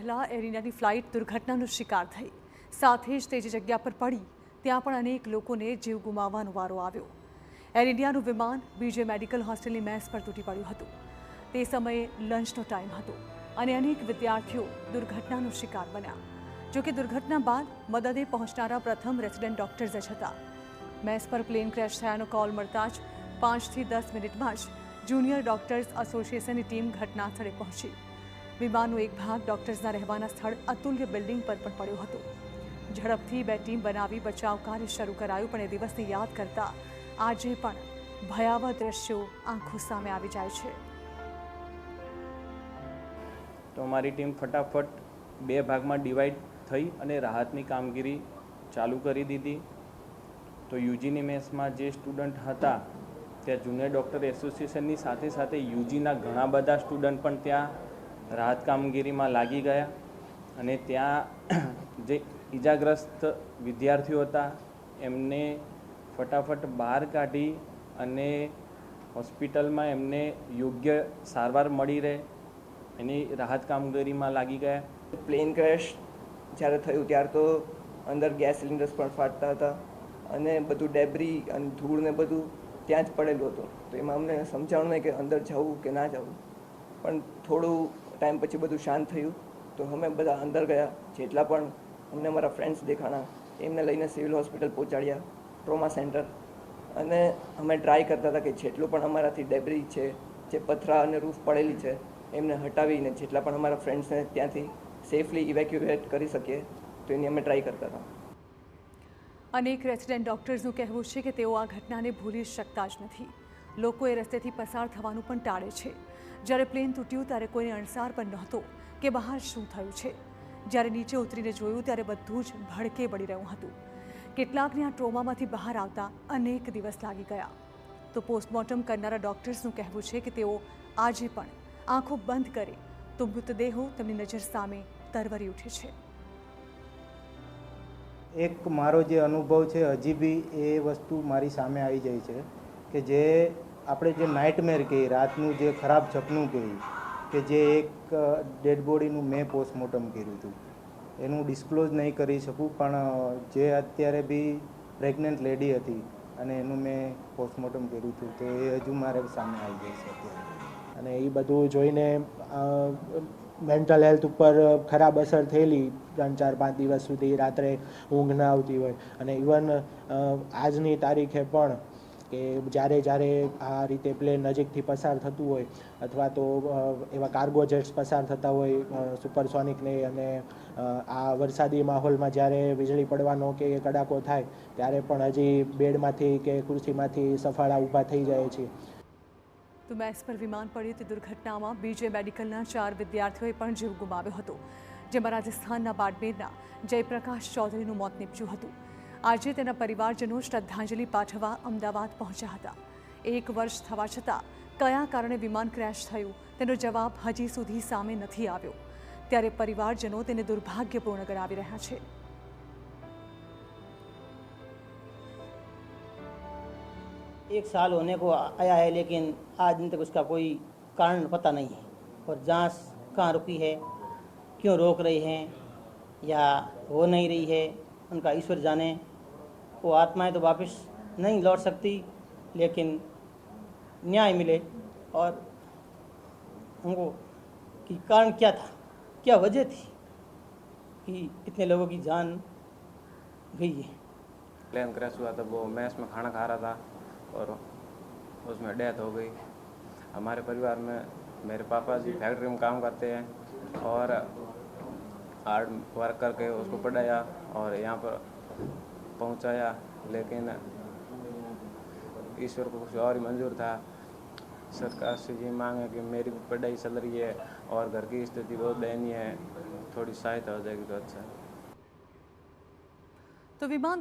પહેલાં એર ઇન્ડિયાની ફ્લાઇટ દુર્ઘટનાનો શિકાર થઈ, સાથે જ તે જે જગ્યા પર પડી ત્યાં પણ અનેક લોકોને જીવ ગુમાવવાનો વારો આવ્યો. એર ઇન્ડિયાનું વિમાન બીજે મેડિકલ હોસ્ટેલની મેસ પર તૂટી પડ્યું હતું. તે સમયે લંચનો ટાઈમ હતો અને અનેક વિદ્યાર્થીઓ દુર્ઘટનાનો શિકાર બન્યા. જોકે દુર્ઘટના બાદ મદદે પહોંચનારા પ્રથમ રેસિડેન્ટ ડોક્ટર્સ જ હતા. મેસ પર પ્લેન ક્રેશ થયાનો કોલ મળતા જ 5 થી 10 મિનિટમાં જ જુનિયર ડોક્ટર્સ એસોસિએશનની ટીમ ઘટના સ્થળે પહોંચી. વિમાનનો એક ભાગ ડોક્ટર્સના રહેવાના સ્થળ અતુલ્ય બિલ્ડિંગ પર પણ પડ્યો હતો. ઝડપથી 2 ટીમ બનાવી બચાવ કાર્ય શરૂ કરાયું, પણ એ દિવસને યાદ કરતા આજે પણ ભયાવહ દ્રશ્યો આંખો સામે આવી જાય છે. તો અમારી ટીમ ફટાફટ 2 ભાગમાં ડિવાઈડ થઈ અને રાહતની કામગીરી ચાલુ કરી દીધી. તો યુજીની મેસમાં જે સ્ટુડન્ટ હતા ત્યાં જુનિયર ડૉક્ટર એસોસિએશનની સાથે સાથે યુજીના ઘણા બધા સ્ટુડન્ટ પણ ત્યાં રાહત કામગીરીમાં લાગી ગયા અને ત્યાં જે ઈજાગ્રસ્ત વિદ્યાર્થીઓ હતા એમને ફટાફટ બહાર કાઢી અને હોસ્પિટલમાં એમને યોગ્ય સારવાર મળી રહે એની રાહત કામગીરીમાં લાગી ગયા. પ્લેન ક્રેશ જ્યારે થયું ત્યારે તો અંદર ગેસ સિલિન્ડર્સ પણ ફાટતા હતા અને બધું ડેબ્રી અને ધૂળ ને બધું ત્યાં જ પડેલું હતું. તો એમાં અમને સમજાવવાનું નહીં કે અંદર જવું કે ના જવું, પણ થોડું ટાઈમ પછી બધું શાંત થયું તો અમે બધા અંદર ગયા. જેટલા પણ અમને અમારા ફ્રેન્ડ્સ દેખાણા એમને લઈને સિવિલ હોસ્પિટલ પહોંચાડ્યા, ટ્રોમા સેન્ટર, અને અમે ટ્રાય કરતા હતા કે જેટલું પણ અમારાથી ડેબ્રી છે, જે પથરા અને રૂફ પડેલી છે એમને હટાવીને જેટલા પણ અમારા ફ્રેન્ડ્સને ત્યાંથી સેફલી ઇવેક્યુએટ કરી શકીએ તો એની અમે ટ્રાય કરતા હતા. અનેક રેસિડેન્ટ ડોક્ટર્સનું કહેવું છે કે તેઓ આ ઘટનાને ભૂલી શકતા જ નથી. લોકો એ રસ્તેથી પસાર થવાનું પણ ટાળે છે. જ્યારે પ્લેન તૂટ્યું ત્યારે કોઈને અણસાર પણ નહોતો કે બહાર શું થયું છે. જ્યારે નીચે ઉતરીને જોયું ત્યારે બધું જ ભડકે પડી રહ્યું હતું. કેટલાકને આ ટ્રોમામાંથી બહાર આવતા અનેક દિવસ લાગી ગયા. તો પોસ્ટમોર્ટમ કરનારા ડોક્ટર્સનું કહેવું છે કે તેઓ આજે પણ આંખો બંધ કરે તો મૃતદેહો તેમની નજર સામે તરવરી ઉઠે છે. એક મારો જે અનુભવ છે હજી બી એ વસ્તુ મારી સામે આવી જાય છે કે જે આપણે જે નાઇટમેર કહીએ, રાતનું જે ખરાબ સપનું કહીએ, કે જે એક ડેડ બોડીનું મેં પોસ્ટમોર્ટમ કર્યું હતું એનું ડિસ્ક્લોઝ નહીં કરી શકું, પણ જે અત્યારે બી પ્રેગ્નન્ટ લેડી હતી અને એનું મેં પોસ્ટમોર્ટમ કર્યું હતું તો એ હજુ મારે સામે આવી જાય છે અત્યારે. અને એ બધું જોઈને મેન્ટલ હેલ્થ ઉપર ખરાબ અસર થયેલી. 3-4-5 દિવસ સુધી રાત્રે ઊંઘ ના આવતી હોય અને ઇવન આજની તારીખે પણ કે જ્યારે આ રીતે પ્લેન નજીકથી પસાર થતું હોય અથવા તો એવા કાર્ગો જેટ્સ પસાર થતા હોય સુપરસોનિકને, અને આ વરસાદી માહોલમાં જ્યારે વીજળી પડવાનો કે કડાકો થાય ત્યારે પણ હજી બેડમાંથી કે ખુરશીમાંથી સફાળા ઊભા થઈ જાય છે. તો મેસ પર વિમાન પડ્યું તે દુર્ઘટનામાં બીજે મેડિકલના 4 વિદ્યાર્થીઓએ પણ જીવ ગુમાવ્યો હતો, જેમાં રાજસ્થાનના બાડમેરના જયપ્રકાશ ચૌધરીનું મોત નીપજ્યું હતું. આજે તેના પરિવારજનો શ્રદ્ધાંજલિ પાઠવવા અમદાવાદ પહોંચ્યા હતા. 1 વર્ષ થવા છતાં કયા કારણે વિમાન ક્રેશ થયું તેનો જવાબ હજી સુધી સામે નથી આવ્યો. ત્યારે પરિવારજનો તેને દુર્ભાગ્યપૂર્ણ ગણાવી રહ્યા છે. एक साल होने को आया है लेकिन आज दिन तक उसका कोई कारण पता नहीं है और जांच कहाँ रुकी है, क्यों रोक रही हैं या हो नहीं रही है, उनका ईश्वर जाने. वो आत्माएं तो वापस नहीं लौट सकती, लेकिन न्याय मिले और उनको कि कारण क्या था, क्या वजह थी कि इतने लोगों की जान गई है. प्लेन क्रैश हुआ था, वो मैस में खाना खा रहा था और उसमें डेथ हो गई. हमारे परिवार में मेरे पापा जी फैक्ट्री में काम करते हैं और हार्ड वर्क करके उसको पढ़ाया और यहाँ पर पहुँचाया, लेकिन ईश्वर को कुछ और ही मंजूर था. सरकार से ये मांग है कि मेरी पढ़ाई चल रही है और घर की स्थिति बहुत दयनीय है, थोड़ी सहायता हो जाएगी तो अच्छा है. तो विमान